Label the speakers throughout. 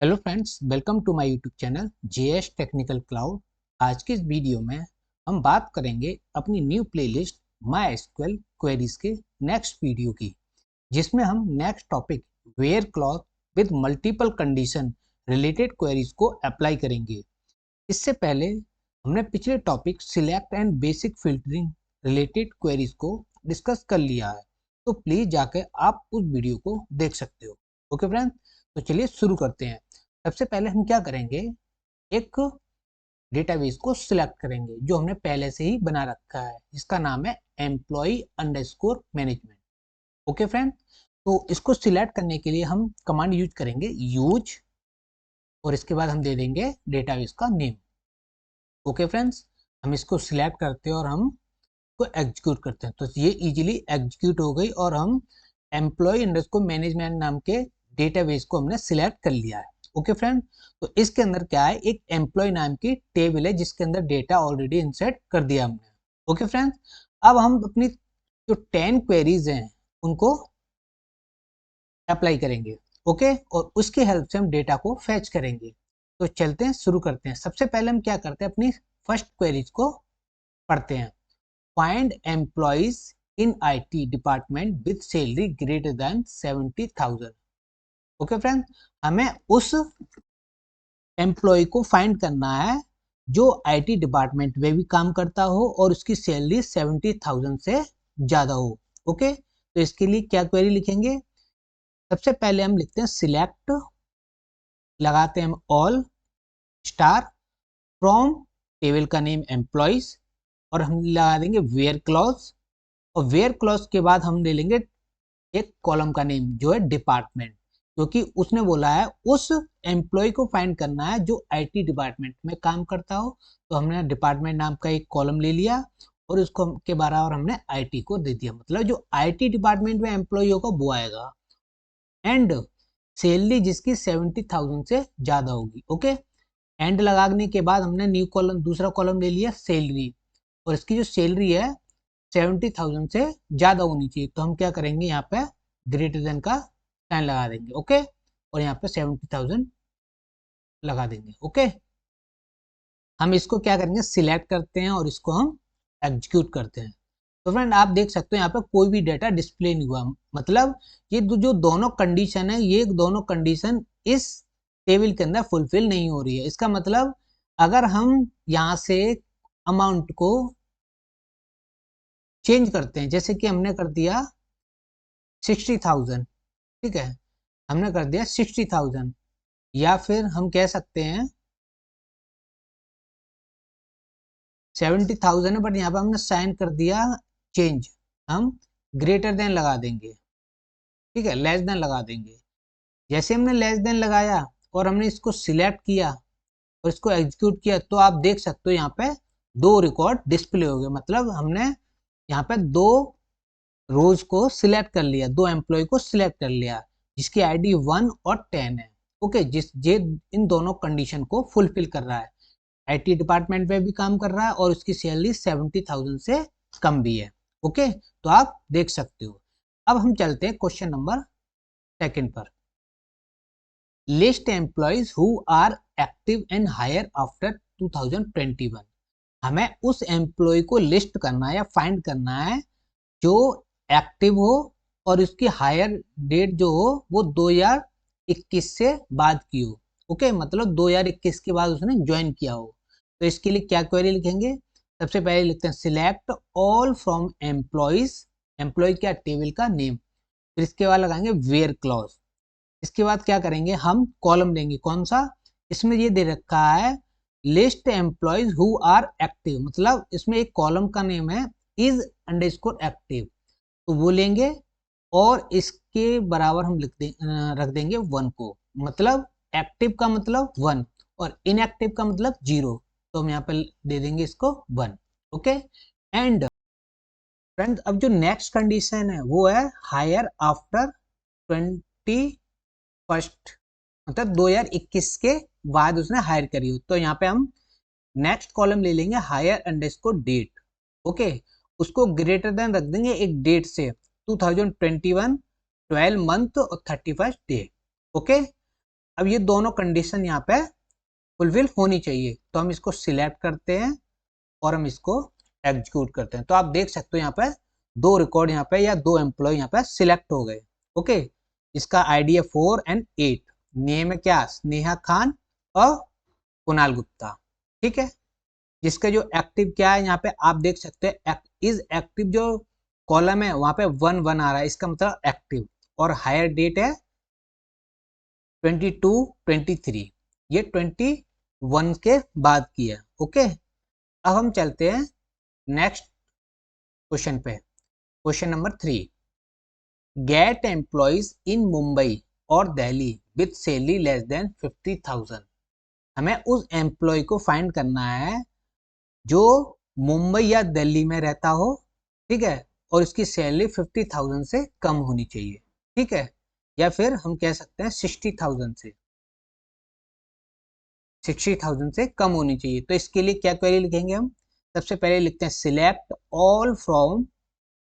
Speaker 1: Hello friends, welcome to my YouTube channel JS technical cloud. आज के इस video में हम बात करेंगे अपनी new playlist MySQL queries के नेक्स्ट वीडियो की, जिसमें हम next topic where clause with multiple condition related queries को अप्लाई करेंगे। इससे पहले हमने पिछले topic select and basic filtering related queries को डिस्कस कर लिया है, तो प्लीज जाकर आप उस वीडियो को देख सकते हो। ओके फ्रेंड्स, तो चलिए शुरू करते हैं। सबसे पहले हम क्या करेंगे, एक डेटाबेस को सिलेक्ट करेंगे जो हमने पहले से ही बना रखा है, इसका नाम है employ underscore management. Okay friend, तो इसको सिलेक्ट करने के लिए हम कमांड यूज करेंगे यूज, और इसके बाद हम दे देंगे डेटाबेस का नेम। ओके फ्रेंड्स, हम इसको सिलेक्ट करते हैं और हम को एग्जीक्यूट करते हैं, तो ये इजीली एग्जीक्यूट हो गई और हम एम्प्लॉय अंडरस्कोर मैनेजमेंट नाम के डेटाबेस को हमने सिलेक्ट कर लिया है। ओके फ्रेंड, तो इसके अंदर क्या है, एक एम्प्लॉय नाम की टेबल है जिसके अंदर डेटा ऑलरेडी इंसर्ट कर दिया हमने। ओके फ्रेंड, अब हम अपनी जो 10 क्वेरीज हैं उनको अप्लाई करेंगे। ओके, और उसकी हेल्प से हम डेटा को फैच करेंगे। तो चलते हैं, शुरू करते हैं। सबसे पहले हम क्या करते हैं, अपनी फर्स्ट क्वेरीज को पढ़ते हैं। Find employees in IT department with salary greater then 70,000। Okay friend, हमें उस एम्प्लॉय को फाइंड करना है जो IT डिपार्टमेंट में भी काम करता हो और उसकी सैलरी 70,000 से ज्यादा हो। ओके, तो इसके लिए क्या क्वेरी लिखेंगे, सबसे पहले हम लिखते हैं सिलेक्ट, लगाते हैं हम ऑल स्टार फ्रॉम टेबल का नेम एम्प्लॉयज, और हम लगा देंगे वेयर क्लॉज, और वेयर क्लॉज के बाद हम ले लेंगे एक कॉलम का नेम जो है डिपार्टमेंट, क्योंकि उसने बोला है उस एम्प्लॉय को फाइंड करना है जो IT डिपार्टमेंट में काम करता हो। तो हमने डिपार्टमेंट नाम का एक कॉलम ले लिया और उसको के बराबर हमने IT को दे दिया, मतलब जो IT डिपार्टमेंट में एम्प्लॉय होगा वो आएगा, एंड सैलरी जिसकी 70,000 से ज्यादा होगी। ओके, एंड लगाने के बाद हमने न्यू कॉलम, दूसरा कॉलम ले लिया सैलरी, और इसकी जो सैलरी है 70,000 से ज्यादा होनी चाहिए। तो हम क्या करेंगे, यहाँ पे ग्रेटर देन का साइन लगा देंगे। ओके, और यहाँ पे 70,000 लगा देंगे। ओके, हम इसको क्या करेंगे, सिलेक्ट करते हैं और इसको हम एग्जीक्यूट करते हैं। तो फ्रेंड आप देख सकते हो यहाँ पे कोई भी डेटा डिस्प्ले नहीं हुआ, मतलब ये जो दोनों कंडीशन है, ये दोनों कंडीशन इस टेबल के अंदर फुलफिल नहीं हो रही है। इसका मतलब अगर हम यहाँ से अमाउंट को चेंज करते हैं, जैसे कि हमने कर दिया 60,000, ठीक है, हमने कर दिया 60,000, या फिर हम कह सकते हैं 70,000 है, बट यहाँ पे हमने साइन कर दिया चेंज, हम ग्रेटर देन लगा देंगे, ठीक है, लेस देन लगा देंगे। जैसे हमने लेस देन लगाया और हमने इसको सिलेक्ट किया और इसको एग्जीक्यूट किया, तो आप देख सकते हो यहाँ पे दो रिकॉर्ड डिस्प्ले हो गए, मतलब हमने यहाँ पे दो रोज को सिलेक्ट कर लिया, दो एम्प्लॉय को सिलेक्ट कर लिया जिसकी ID 1 और 10 है। ओके, जे इन दोनों कंडीशन को फुलफिल कर रहा है, IT डिपार्टमेंट में भी काम कर रहा है और उसकी सैलरी 70,000 से कम भी है। ओके, तो आप देख सकते हो। अब हम चलते हैं क्वेश्चन नंबर सेकंड पर। List employees who are active and hire after 2021। हमें उस एम्प्लॉय को लिस्ट करना है या फाइंड करना है जो एक्टिव हो और उसकी हायर डेट जो हो वो 2021 से बाद की हो। ओके, मतलब 2021 के बाद उसने ज्वाइन किया हो। तो इसके लिए क्या क्वेरी लिखेंगे, सबसे पहले लिखते हैं select all from employees, employ क्या, टेबल का नेम, फिर इसके बाद लगाएंगे वेयर क्लॉज। इसके बाद क्या करेंगे, हम कॉलम देंगे, कौन सा, इसमें ये दे रखा है list employees who are active, मतलब इसमें एक कॉलम का नेम है इज अंडरस्कोर एक्टिव, तो वो लेंगे और इसके बराबर हम रख देंगे 1 को, मतलब एक्टिव का मतलब 1 और इनएक्टिव का मतलब 0, तो हम यहाँ पे दे देंगे इसको 1। ओके, एंड फ्रेंड अब जो नेक्स्ट कंडीशन है वो है हायर आफ्टर 21st, मतलब 2021 के बाद उसने हायर करी हो। तो यहाँ पे हम नेक्स्ट कॉलम ले लेंगे हायर अंडरस्कोर डेट। ओके, उसको ग्रेटर देन रख देंगे एक डेट से, 2021 12 मंथ और 31st डे। ओके, अब ये दोनों कंडीशन यहाँ पे फुलफिल होनी चाहिए, तो हम इसको सिलेक्ट करते हैं और हम इसको एग्जीक्यूट करते हैं। तो आप देख सकते हो यहाँ पे दो रिकॉर्ड यहाँ पे या दो एम्प्लॉय यहाँ पे सिलेक्ट हो गए। ओके, इसका आईडी है 4 और 8, नेम है क्या, स्नेहा खान और कुणाल गुप्ता। ठीक है, जिसका जो एक्टिव क्या है यहाँ पे आप देख सकते हैं, इज एक्टिव जो कॉलम है वहां पे 1 1 आ रहा है, इसका मतलब एक्टिव। और हायर डेट है 22-23, ये 21 के बाद की है। ओके, अब हम चलते हैं नेक्स्ट क्वेश्चन पे। क्वेश्चन नंबर 3, गेट एम्प्लॉइज इन मुंबई और Delhi with salary less than 50,000। हमें उस एम्प्लॉय को फाइंड करना है जो मुंबई या दिल्ली में रहता हो, ठीक है, और इसकी सैलरी 50,000 से कम होनी चाहिए। ठीक है, या फिर हम कह सकते हैं 60,000 से, 60,000 से कम होनी चाहिए। तो इसके लिए क्या क्वेरी लिखेंगे हम, सबसे पहले लिखते हैं सिलेक्ट ऑल फ्रॉम,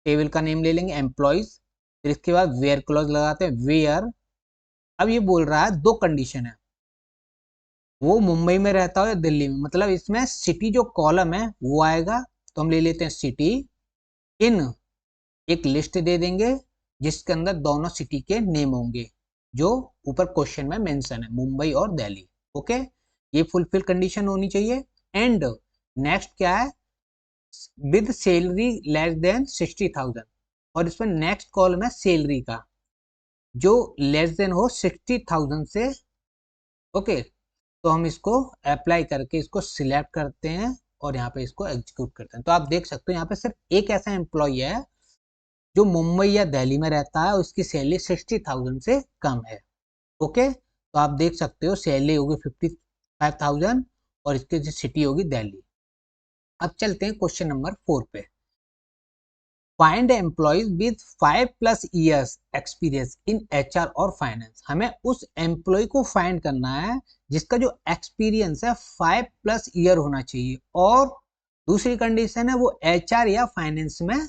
Speaker 1: टेबल का नेम ले लेंगे एम्प्लॉयज, फिर इसके बाद वेयर क्लॉज लगाते हैं, वेयर। अब ये बोल रहा है दो कंडीशन है, वो मुंबई में रहता हो या दिल्ली में, मतलब इसमें सिटी जो कॉलम है वो आएगा, तो हम ले लेते हैं सिटी इन, एक लिस्ट दे देंगे जिसके अंदर दोनों सिटी के नेम होंगे जो ऊपर क्वेश्चन में मेंशन है, मुंबई और दिल्ली। ओके, ये फुलफिल कंडीशन होनी चाहिए। एंड नेक्स्ट क्या है, विद सैलरी लेस देन 60,000, और इसमें नेक्स्ट कॉलम है सैलरी का जो लेस देन हो 60,000 से। ओके, तो हम इसको अप्लाई करके इसको सिलेक्ट करते हैं और यहाँ पे इसको एग्जीक्यूट करते हैं। तो आप देख सकते हो यहाँ पे सिर्फ एक ऐसा एम्प्लॉय है जो मुंबई या दिल्ली में रहता है और उसकी सैलरी 60,000 से कम है। ओके, तो आप देख सकते हो सैलरी होगी 55,000 और इसकी जो सिटी होगी दिल्ली। अब चलते हैं क्वेश्चन नंबर 4 पे। Find employees with 5+ years experience in HR और फाइनेंस। हमें उस एम्प्लॉय को फाइंड करना है जिसका जो एक्सपीरियंस है 5+ ईयर होना चाहिए, और दूसरी कंडीशन है वो HR या फाइनेंस में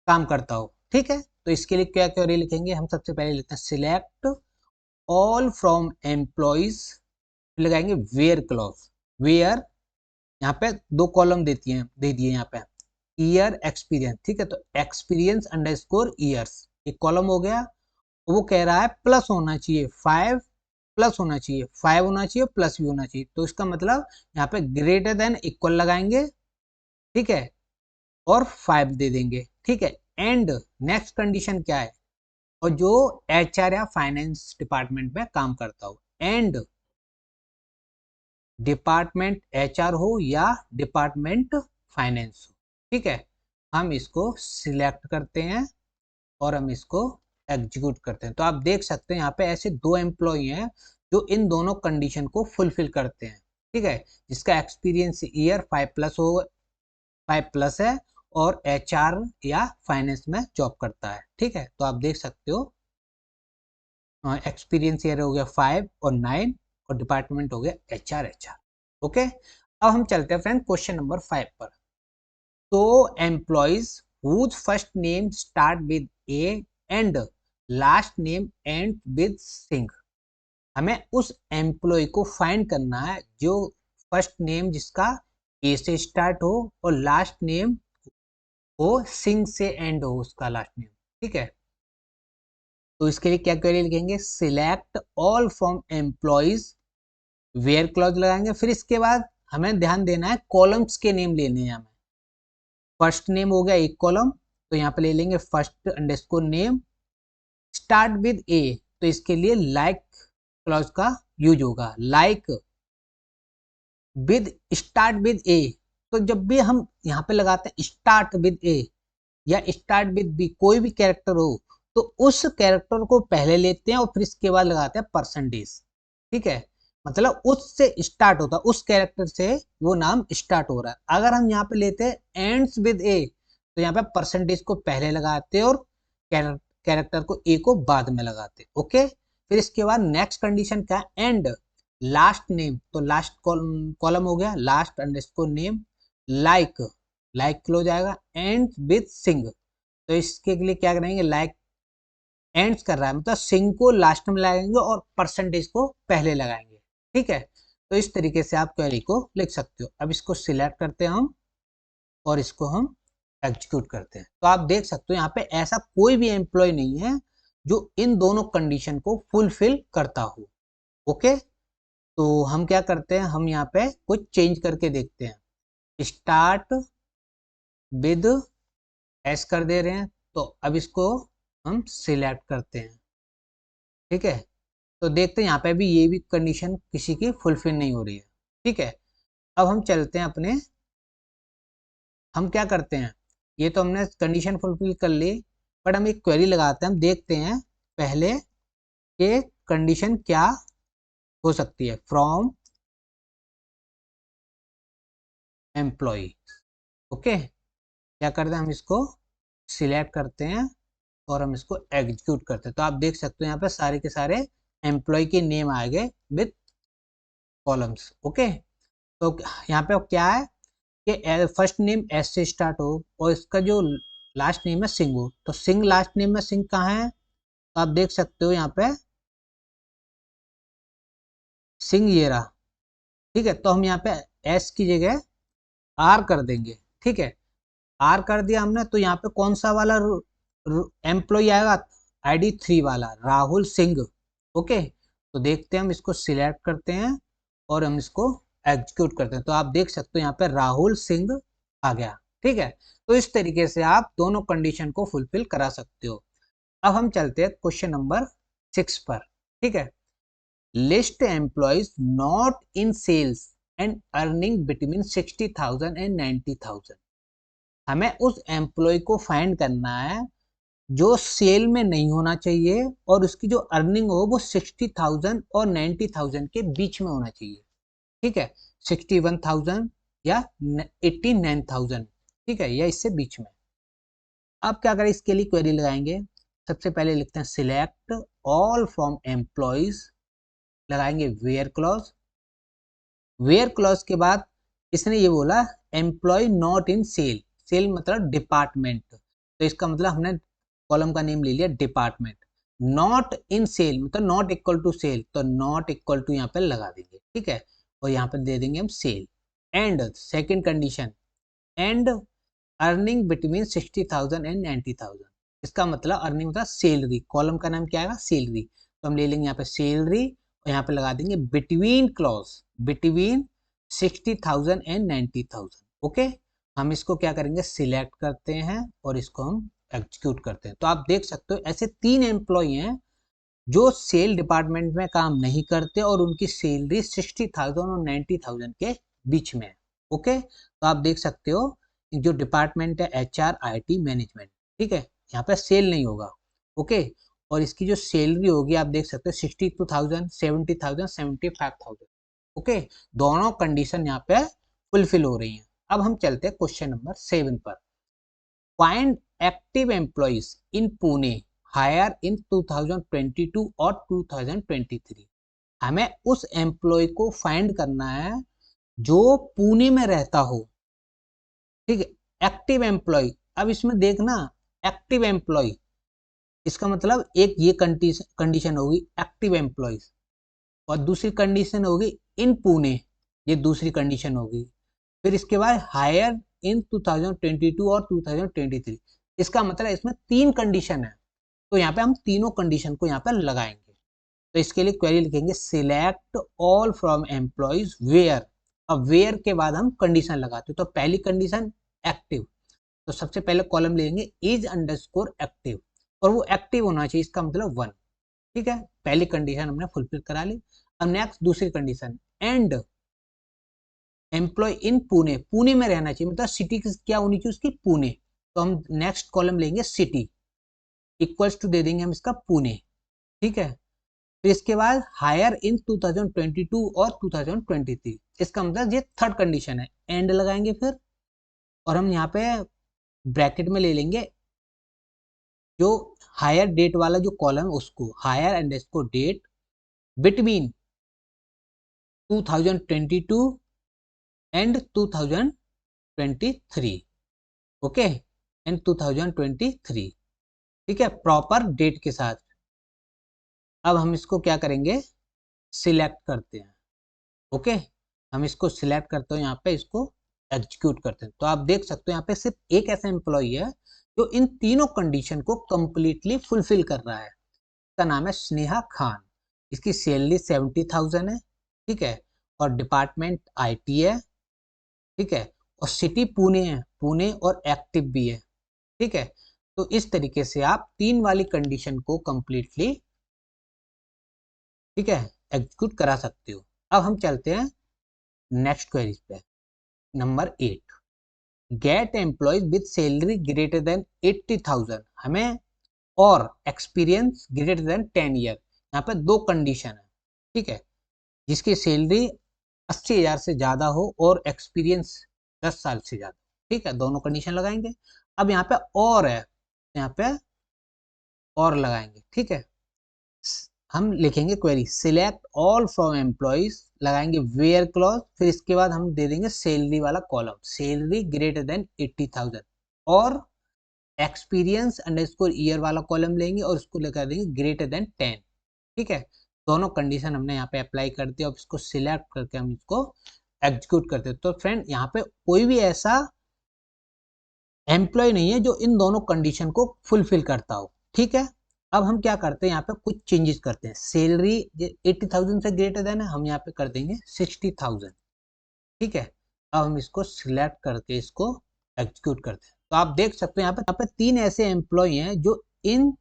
Speaker 1: काम करता हो। ठीक है, तो इसके लिए क्या क्वेरी लिखेंगे, हम सबसे पहले लिखते हैं सिलेक्ट ऑल फ्रॉम एम्प्लॉयज, लगाएंगे वेयर क्लॉज, वेयर यहाँ पे दो कॉलम दे दिए यहाँ पे, ईयर एक्सपीरियंस। ठीक है, तो एक्सपीरियंस अंडरस्कोर ईयर्स एक कॉलम हो गया। वो कह रहा है प्लस होना चाहिए 5, प्लस होना चाहिए 5 होना चाहिए, प्लस भी होना चाहिए, तो इसका मतलब यहाँ पे ग्रेटर देन इक्वल लगाएंगे। ठीक है, और 5 दे देंगे। ठीक है, एंड नेक्स्ट कंडीशन क्या है, और जो HR या फाइनेंस डिपार्टमेंट में काम करता हो, एंड डिपार्टमेंट HR हो या डिपार्टमेंट फाइनेंस हो। ठीक है, हम इसको सिलेक्ट करते हैं और हम इसको एग्जीक्यूट करते हैं। तो आप देख सकते हैं यहाँ पे ऐसे दो एम्प्लॉय हैं जो इन दोनों कंडीशन को फुलफिल करते हैं। ठीक है, जिसका एक्सपीरियंस ईयर 5+ है और HR या फाइनेंस में जॉब करता है। ठीक है, तो आप देख सकते हो एक्सपीरियंस ईयर हो गया 5 और 9 और डिपार्टमेंट हो गया HR। ओके, अब हम चलते हैं फ्रेंड क्वेश्चन नंबर 5 पर। तो employees whose first name start with A and last name end with Singh. हमें उस एम्प्लॉय को फाइंड करना है जो फर्स्ट नेम जिसका ए से स्टार्ट हो और लास्ट नेम हो सिंह से एंड हो उसका लास्ट नेम। ठीक है, तो इसके लिए क्या क्वेरी लिखेंगे, select all from employees, where clause लगाएंगे, फिर इसके बाद हमें ध्यान देना है कॉलम्स के नेम लेने हैं हमें। फर्स्ट नेम हो गया एक कॉलम, तो यहाँ पे ले लेंगे first underscore name, start with A, तो इसके लिए लाइक क्लॉज का यूज होगा, like with start with A. तो जब भी हम यहाँ पे लगाते हैं स्टार्ट विद ए या स्टार्ट विद बी, कोई भी कैरेक्टर हो तो उस कैरेक्टर को पहले लेते हैं और फिर इसके बाद लगाते हैं परसेंटेज। ठीक है, मतलब उससे स्टार्ट होता है, उस कैरेक्टर से वो नाम स्टार्ट हो रहा है। अगर हम यहाँ पे लेते हैं एंड्स विद ए, तो यहाँ पे परसेंटेज को पहले लगाते हैं और कैरेक्टर को ए को बाद में लगाते। ओके, फिर इसके बाद नेक्स्ट कंडीशन क्या है, एंड लास्ट नेम, तो लास्ट कॉलम हो गया last underscore name, like, like close आएगा, एंड विद सिंग, तो इसके लिए क्या करेंगे, लाइक एंड्स कर रहा है, मतलब सिंग को लास्ट में लगाएंगे और परसेंटेज को पहले लगाएंगे। ठीक है, तो इस तरीके से आप क्वेरी को लिख सकते हो। अब इसको सिलेक्ट करते हैं हम और इसको हम एग्जीक्यूट करते हैं। तो आप देख सकते हो यहाँ पे ऐसा कोई भी एम्प्लॉय नहीं है जो इन दोनों कंडीशन को फुलफिल करता हो। ओके, तो हम क्या करते हैं, हम यहाँ पे कुछ चेंज करके देखते हैं। स्टार्ट विद एस कर दे रहे हैं, तो अब इसको हम सिलेक्ट करते हैं। ठीक है, तो देखते हैं यहाँ पे भी ये भी कंडीशन किसी की फुलफिल नहीं हो रही है। ठीक है, अब हम चलते हैं अपने, हम क्या करते हैं, ये तो हमने कंडीशन फुलफिल कर ली, बट हम एक क्वेरी लगाते हैं, हम देखते हैं पहले कि कंडीशन क्या हो सकती है। फ्रॉम एम्प्लॉय, ओके, क्या करते हैं, हम इसको सिलेक्ट करते हैं और हम इसको एग्जीक्यूट करते हैं। तो आप देख सकते हो यहाँ पे सारे के सारे एम्प्लॉय के नेम आ गए विद कॉलम्स। ओके, तो यहाँ पे क्या है कि फर्स्ट नेम एस से स्टार्ट हो और इसका जो लास्ट नेम है सिंह हो, तो सिंह लास्ट नेम में सिंह कहाँ है, तो आप देख सकते हो यहाँ पे सिंह ये रहा। ठीक है, तो हम यहाँ पे एस की जगह आर कर देंगे। ठीक है, आर कर दिया हमने, तो यहाँ पे कौन सा वाला एम्प्लॉय आएगा, ID 3 वाला राहुल सिंह। ओके, तो देखते हैं, हम इसको सिलेक्ट करते हैं और हम इसको एग्जीक्यूट करते हैं। तो आप देख सकते हो यहाँ पे राहुल सिंह आ गया। ठीक है, तो इस तरीके से आप दोनों कंडीशन को फुलफिल करा सकते हो। अब हम चलते हैं क्वेश्चन नंबर 6 पर। ठीक है, list employees not in sales and earning between 60,000 and 90,000। हमें उस एम्प्लॉय को फाइंड करना है जो सेल में नहीं होना चाहिए और उसकी जो अर्निंग हो वो 60,000 और 90,000 के बीच में होना चाहिए। ठीक है, 61,000 या 89,000। ठीक है, या इससे बीच में। अब क्या करें, इसके लिए क्वेरी लगाएंगे। सबसे पहले लिखते हैं सिलेक्ट ऑल फ्रॉम एम्प्लॉयज, लगाएंगे वेयर क्लॉज। वेयर क्लॉज के बाद इसने ये बोला employ not in sale, sale मतलब डिपार्टमेंट, तो इसका मतलब हमने कॉलम का नेम ले लिया डिपार्टमेंट। नॉट इन सेल मतलब नॉट इक्वल टू सेल, तो नॉट इक्वल टू यहाँ पे लगा देंगे। ठीक है, और यहाँ पे दे देंगे हम sale. And second condition, and earning between 60,000 and 90,000, इसका मतलब अर्निंग मतलब सैलरी, कॉलम का नाम क्या आएगा, सैलरी। तो हम ले लेंगे यहाँ पे सैलरी और यहाँ पे लगा देंगे between clause, between 60,000 and 90,000। Okay, हम इसको क्या करेंगे, सिलेक्ट करते हैं और इसको हम एग्जीक्यूट करते हैं। तो आप देख सकते हो ऐसे 3 एम्प्लॉय हैं जो सेल डिपार्टमेंट में काम नहीं करते और उनकी सैलरी 60,000 और 90,000 के बीच में है। ओके, तो आप देख सकते हो जो डिपार्टमेंट है HR IT मैनेजमेंट। ठीक है, यहाँ पे सेल नहीं होगा। ओके, और इसकी जो सैलरी होगी आप देख सकते हो 62,000, 70,000, 75,000। ओके, दोनों कंडीशन यहाँ पे फुलफिल हो रही हैं। अब हम चलते हैं क्वेश्चन नंबर 7 पर। Find active employees in Pune hire in 2022 और 2023। हमें उस एम्प्लॉय को फाइंड करना है जो पुणे में रहता हो। ठीक है, एक्टिव एम्प्लॉय। अब इसमें देखना, एक्टिव एम्प्लॉय इसका मतलब एक ये कंडीशन होगी एक्टिव एम्प्लॉयज, और दूसरी कंडीशन होगी इन पुणे, ये दूसरी कंडीशन होगी। फिर इसके बाद हायर इन 2022 और 2023, इसका मतलब इसमें 3 कंडीशन है। तो यहाँ पे हम तीनों कंडीशन को यहाँ पे लगाएंगे। तो इसके लिए क्वेरी लिखेंगे select all from employees where. अब वेयर के बाद हम कंडीशन लगाते हैं। तो पहली कंडीशन एक्टिव, तो सबसे पहले कॉलम लेंगे इज अंडरस्कोर एक्टिव, और वो एक्टिव होना चाहिए, इसका मतलब 1। ठीक है, पहली कंडीशन हमने फुलफिल करा ली। अब नेक्स्ट दूसरी condition, and employee in Pune, Pune में रहना चाहिए, मतलब सिटी क्या होनी चाहिए उसकी, पुणे। तो हम नेक्स्ट कॉलम लेंगे सिटी, इक्वल्स टू दे देंगे हम इसका पुणे। ठीक है, फिर इसके बाद हायर इन 2022 और 2023, इसका मतलब ये थर्ड कंडीशन है, एंड लगाएंगे फिर, और हम यहाँ पे ब्रैकेट में ले लेंगे जो हायर डेट वाला जो कॉलम है उसको, hire underscore date between 2022 and 2023। Okay, and 2023। ठीक है, प्रॉपर डेट के साथ। अब हम इसको क्या करेंगे, सिलेक्ट करते हैं। ओके, हम इसको सिलेक्ट करते हो, यहाँ पे इसको एग्जीक्यूट करते हैं। तो आप देख सकते हो यहाँ पे सिर्फ एक ऐसा एम्प्लॉई है जो इन तीनों कंडीशन को कंप्लीटली फुलफिल कर रहा है। इसका नाम है स्नेहा खान। इसकी सैलरी 70,000 है, ठीक है, और डिपार्टमेंट IT है, ठीक है, और सिटी पुणे है, पुणे, और एक्टिव भी है, ठीक है। तो इस तरीके से आप 3 वाली कंडीशन को कंप्लीटली, ठीक है, एग्जीक्यूट करा सकते हो। अब हम चलते हैं नेक्स्ट क्वेरी पे, number 8। Gate employees with salary greater then 80,000, हमें और एक्सपीरियंस ग्रेटर देन 10 ईयर। यहाँ पे दो कंडीशन है, ठीक है, जिसकी सैलरी 80,000 से ज़्यादा हो और एक्सपीरियंस 10 साल से ज़्यादा, ठीक है, दोनों कंडीशन लगाएंगे। अब यहाँ पे और है, यहाँ पे और लगाएंगे, ठीक है। हम लिखेंगे query select all from employees, लगाएंगे वेयर क्लॉज, फिर इसके बाद हम दे देंगे सैलरी वाला कॉलम, सैलरी ग्रेटर देन 80,000, और एक्सपीरियंस अंडरस्कोर ईयर वाला कॉलम लेंगे और उसको लेकर देंगे ग्रेटर देन 10, ठीक है। दोनों कंडीशन हमने यहाँ पे अप्लाई कर दिया। अब इसको सिलेक्ट करके हम इसको एग्जीक्यूट करते हैं। तो फ्रेंड, यहाँ पे कोई भी ऐसा एम्प्लॉय नहीं है जो इन दोनों कंडीशन को फुलफिल करता हो, ठीक है। अब हम क्या करते हैं, यहाँ पे कुछ चेंजेस करते हैं। सैलरी 80,000 से ग्रेटर देन है, हम यहाँ पे कर देंगे 60,000, ठीक है। अब हम इसको सिलेक्ट करके इसको एग्जीक्यूट करते हैं। तो आप देख सकते हैं यहाँ पे 3 ऐसे एम्प्लॉय हैं जो इन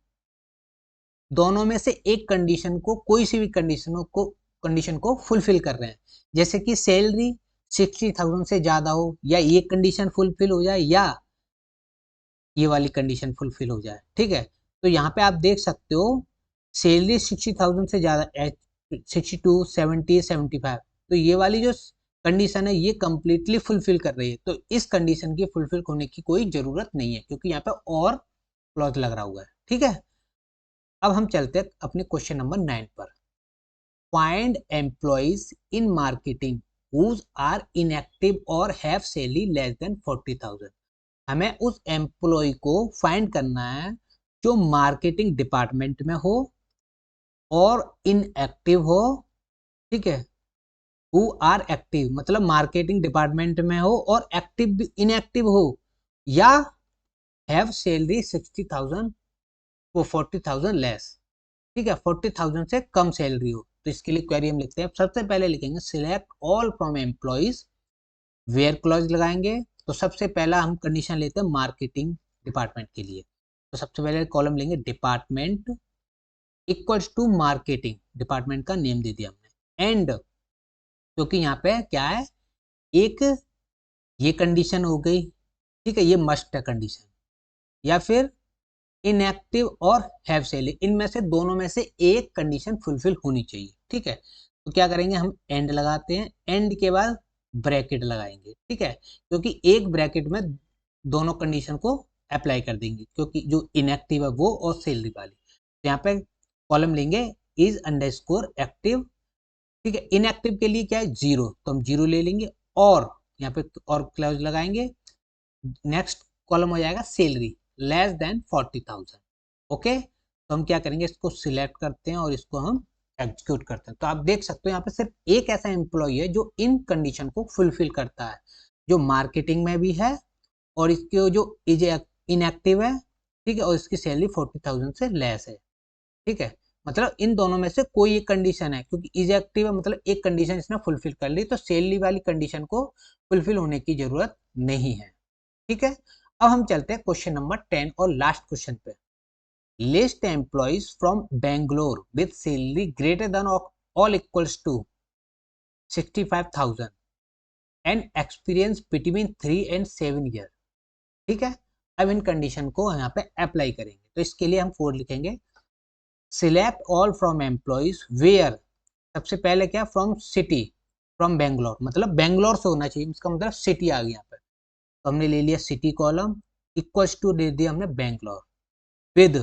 Speaker 1: दोनों में से एक कंडीशन को, कोई सी भी कंडीशन को फुलफिल कर रहे हैं। जैसे कि सैलरी 60,000 से ज्यादा हो, या ये कंडीशन फुलफिल हो जाए, या ये वाली कंडीशन फुलफिल हो जाए, ठीक है। तो यहाँ पे आप देख सकते हो सैलरी 60,000 से ज्यादा, 62, 70, 75, तो ये वाली जो कंडीशन है ये कंप्लीटली फुलफिल कर रही है। तो इस कंडीशन की फुलफिल होने की कोई जरूरत नहीं है, क्योंकि यहाँ पे और क्लॉज लग रहा हुआ है, ठीक है। अब हम चलते हैं अपने क्वेश्चन नंबर 9 पर। Find employees in marketing whose are inactive or have salary less than 40,000। हमें उस एम्प्लॉय को फाइंड करना है जो मार्केटिंग डिपार्टमेंट में हो और इनएक्टिव हो, ठीक है। हु आर एक्टिव मतलब मार्केटिंग डिपार्टमेंट में हो और एक्टिव इनएक्टिव हो, या हैव सैलरी 60,000 वो 40,000 लेस, ठीक है, 40,000 से कम सैलरी हो। तो इसके लिए क्वेरी हम लिखते हैं। सबसे पहले लिखेंगे select all from employees, where clause लगाएंगे। तो सबसे पहला हम कंडीशन लेते हैं मार्केटिंग डिपार्टमेंट के लिए। तो सबसे पहले कॉलम लेंगे department equals to marketing, department का नेम दे दिया हमने, एंड क्योंकि यहाँ पे क्या है, एक ये कंडीशन हो गई, ठीक है, ये मस्ट है कंडीशन, या फिर इनएक्टिव और हैव सैलरी, इनमें से दोनों में से एक कंडीशन फुलफिल होनी चाहिए, ठीक है। तो क्या करेंगे, हम एंड लगाते हैं, एंड के बाद ब्रैकेट लगाएंगे, ठीक है, क्योंकि एक ब्रैकेट में दोनों कंडीशन को अप्लाई कर देंगे, क्योंकि जो इनएक्टिव है वो और सैलरी वाली। तो यहाँ पे कॉलम लेंगे इज अंडरस्कोर एक्टिव, ठीक है, इनएक्टिव के लिए क्या है 0, तो हम 0 ले लेंगे, और यहाँ पे और क्लॉज लगाएंगे। नेक्स्ट कॉलम हो जाएगा सैलरी लेस देन 40,000, ओके। तो हम क्या करेंगे, इसको सिलेक्ट करते हैं और इसको हम एग्जीक्यूट करते हैं। तो आप देख सकते हो यहाँ पे सिर्फ एक ऐसा एम्प्लॉय है जो इन कंडीशन को फुलफिल करता है, जो मार्केटिंग में भी है और इसके जो इज इनएक्टिव है, ठीक है, और इसकी सैलरी 40,000 से लेस है, ठीक है। मतलब इन दोनों में से कोई एक कंडीशन है, क्योंकि इज एक्टिव है मतलब एक कंडीशन इसने फुलफिल कर ली, तो सैलरी वाली कंडीशन को फुलफिल होने की जरूरत नहीं है, ठीक है। अब हम चलते हैं क्वेश्चन नंबर 10 और लास्ट क्वेश्चन पे। List employees from Bangalore with salary greater than or equals to 65,000 and experience between 3 and 7 year, ठीक है। अब इन कंडीशन को यहाँ पे अप्लाई करेंगे। तो इसके लिए हम 4 लिखेंगे select all from employees where, सबसे पहले क्या, फ्रॉम सिटी, फ्रॉम बेंगलोर, मतलब बेंगलोर से होना चाहिए, इसका मतलब सिटी आ गई यहाँ पे। तो हमने ले लिया सिटी कॉलम, इक्वल्स टू दे दिया हमने बेंगलोर, विद,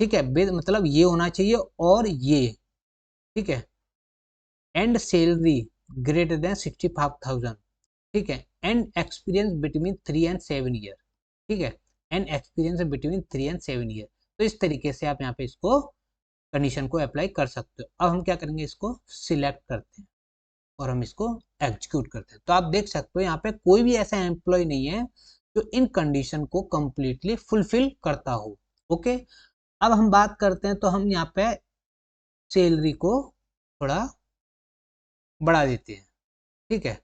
Speaker 1: ठीक है, विद मतलब ये होना चाहिए और ये, ठीक है, एंड सैलरी ग्रेटर देन 65,000, ठीक है, and experience between 3 and 7 year, ठीक है, and experience between 3 and 7 year. तो इस तरीके से आप यहाँ पे इसको कंडीशन को अप्लाई कर सकते हो। अब हम क्या करेंगे, इसको सिलेक्ट करते हैं और हम इसको एग्जीक्यूट करते हैं। तो आप देख सकते हो यहाँ पे कोई भी ऐसा एम्प्लॉय नहीं है जो इन कंडीशन को कंप्लीटली फुलफिल करता हो। ओके, अब हम बात करते हैं, तो हम यहाँ पे सैलरी को थोड़ा बढ़ा देते हैं। ठीक है,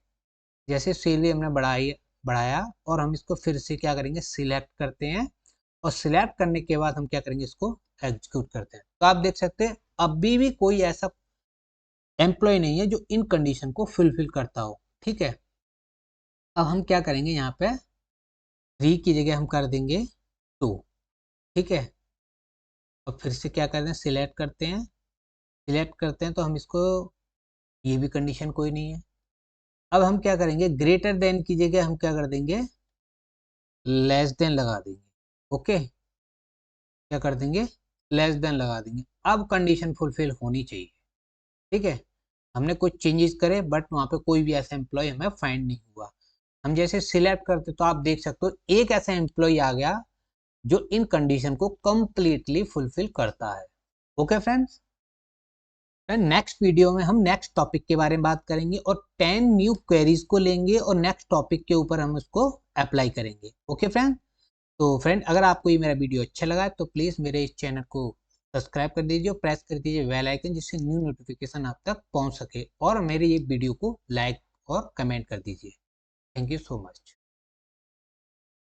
Speaker 1: जैसे सैलरी हमने बढ़ाया और हम इसको फिर से क्या करेंगे, सिलेक्ट करते हैं और सिलेक्ट करने के बाद हम क्या करेंगे, इसको एग्जीक्यूट करते हैं। तो आप देख सकते हैं अभी भी कोई ऐसा एम्प्लॉय नहीं है जो इन कंडीशन को फुलफिल करता हो। ठीक है, अब हम क्या करेंगे, यहाँ पे 3 की जगह हम कर देंगे 2। ठीक है, अब फिर से क्या करते हैं, सिलेक्ट करते हैं। सिलेक्ट करते हैं तो हम इसको, ये भी कंडीशन कोई नहीं है। अब हम क्या करेंगे, ग्रेटर देन की जगह हम क्या कर देंगे, लेस देन लगा देंगे। ओके, क्या कर देंगे, लेस देन लगा देंगे। अब कंडीशन फुलफिल होनी चाहिए। ठीक है, हमने कुछ चेंजेस करे बट वहाँ पे कोई भी ऐसा एम्प्लॉय हमें फाइंड नहीं हुआ। हम जैसे सिलेक्ट करते तो आप देख सकते हो एक ऐसा एम्प्लॉय आ गया जो इन कंडीशन को कंप्लीटली फुलफिल करता है। ओके फ्रेंड्स, नेक्स्ट वीडियो में हम नेक्स्ट टॉपिक के बारे में बात करेंगे और 10 न्यू क्वेरीज को लेंगे और नेक्स्ट टॉपिक के ऊपर हम उसको अप्लाई करेंगे। ओके फ्रेंड, तो फ्रेंड अगर आपको ये मेरा वीडियो अच्छा लगा है तो प्लीज़ मेरे इस चैनल को सब्सक्राइब कर दीजिए और प्रेस कर दीजिए बेल आइकन, जिससे न्यू नोटिफिकेशन आप तक पहुंच सके, और मेरे ये वीडियो को लाइक और कमेंट कर दीजिए। Thank you so much.